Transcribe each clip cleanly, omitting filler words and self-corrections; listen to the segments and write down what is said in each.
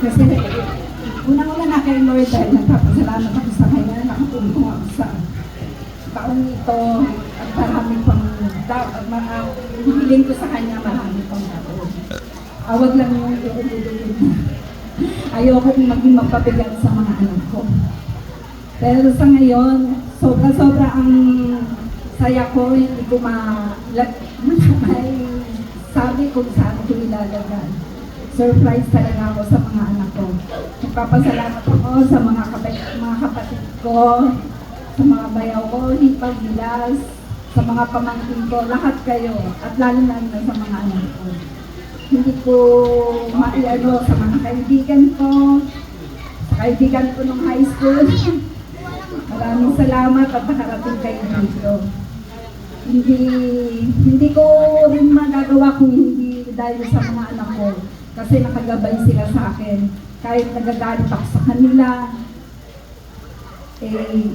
Kasi unang-una na kay Lord dahil nagpapasalamat ako sa kanya, nakatulong ako sa taong ito at marami pang hihiling ko sa kanya, marami pang taon. Awag lang yung iululunod na. Ayoko maging magpabigat sa mga anak ko. Pero sa ngayon, sobra-sobra ang saya ko, hindi ko may sabi kung saan ko ilalagay. Surprise talaga ako sa mga anak ko. Nagpapasalamat ako sa mga kapatid ko, sa mga bayaw ko, hipag, bilas, sa mga pamangkin ko, lahat kayo, at lalo-lalo na sa mga anak ko. Hindi ko maiano sa mga kaibigan ko, sa kaibigan ko nung high school. Maraming salamat at nakarating kayo dito. Hindi ko rin magagawa kung hindi dahil sa mga anak ko. Kasi nakagabay sila sa akin. Kahit nagagalit ako sa kanila,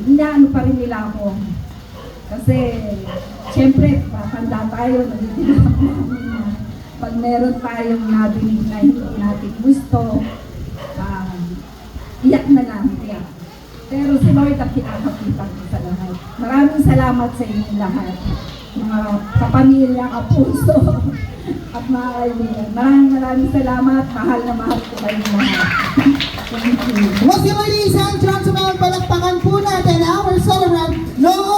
inaano pa rin nila ako. Kasi, siyempre, matanda tayo, nagiging ako pag meron tayong nabinig na hindi natin gusto, iyak na lang, iyak. Pero si Lord ang pinakapitan ko sa lahat. Maraming salamat sa inyong lahat. Mga kapamilya, kapuso, at mga kaibigan. Maraming salamat. Mahal na mahal ko kayo lahat. Thank you. Ladies and gentlemen, palakpakan po natin our celebrant, Noong